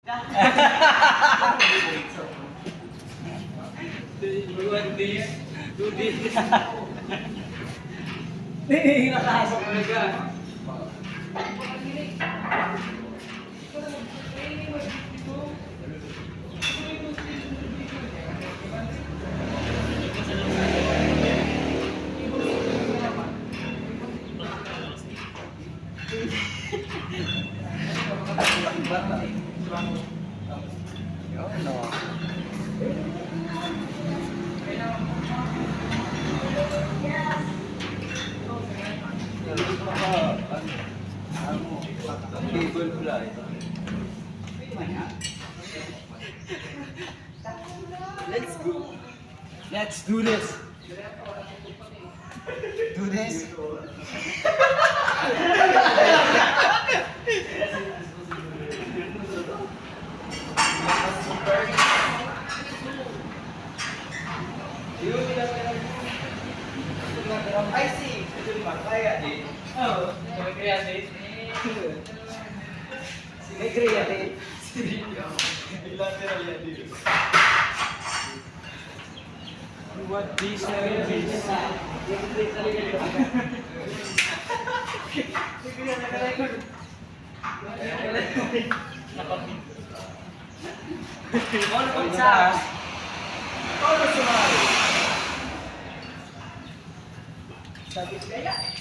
Do this. Nakasok talaga. Table pula ito. Let's go. Let's do this. Do this. I see. Kaya din. Oo. Kaya din. May creative. Bilateral yan dito. What this is. All on task. All on sumali. Sabi kaya.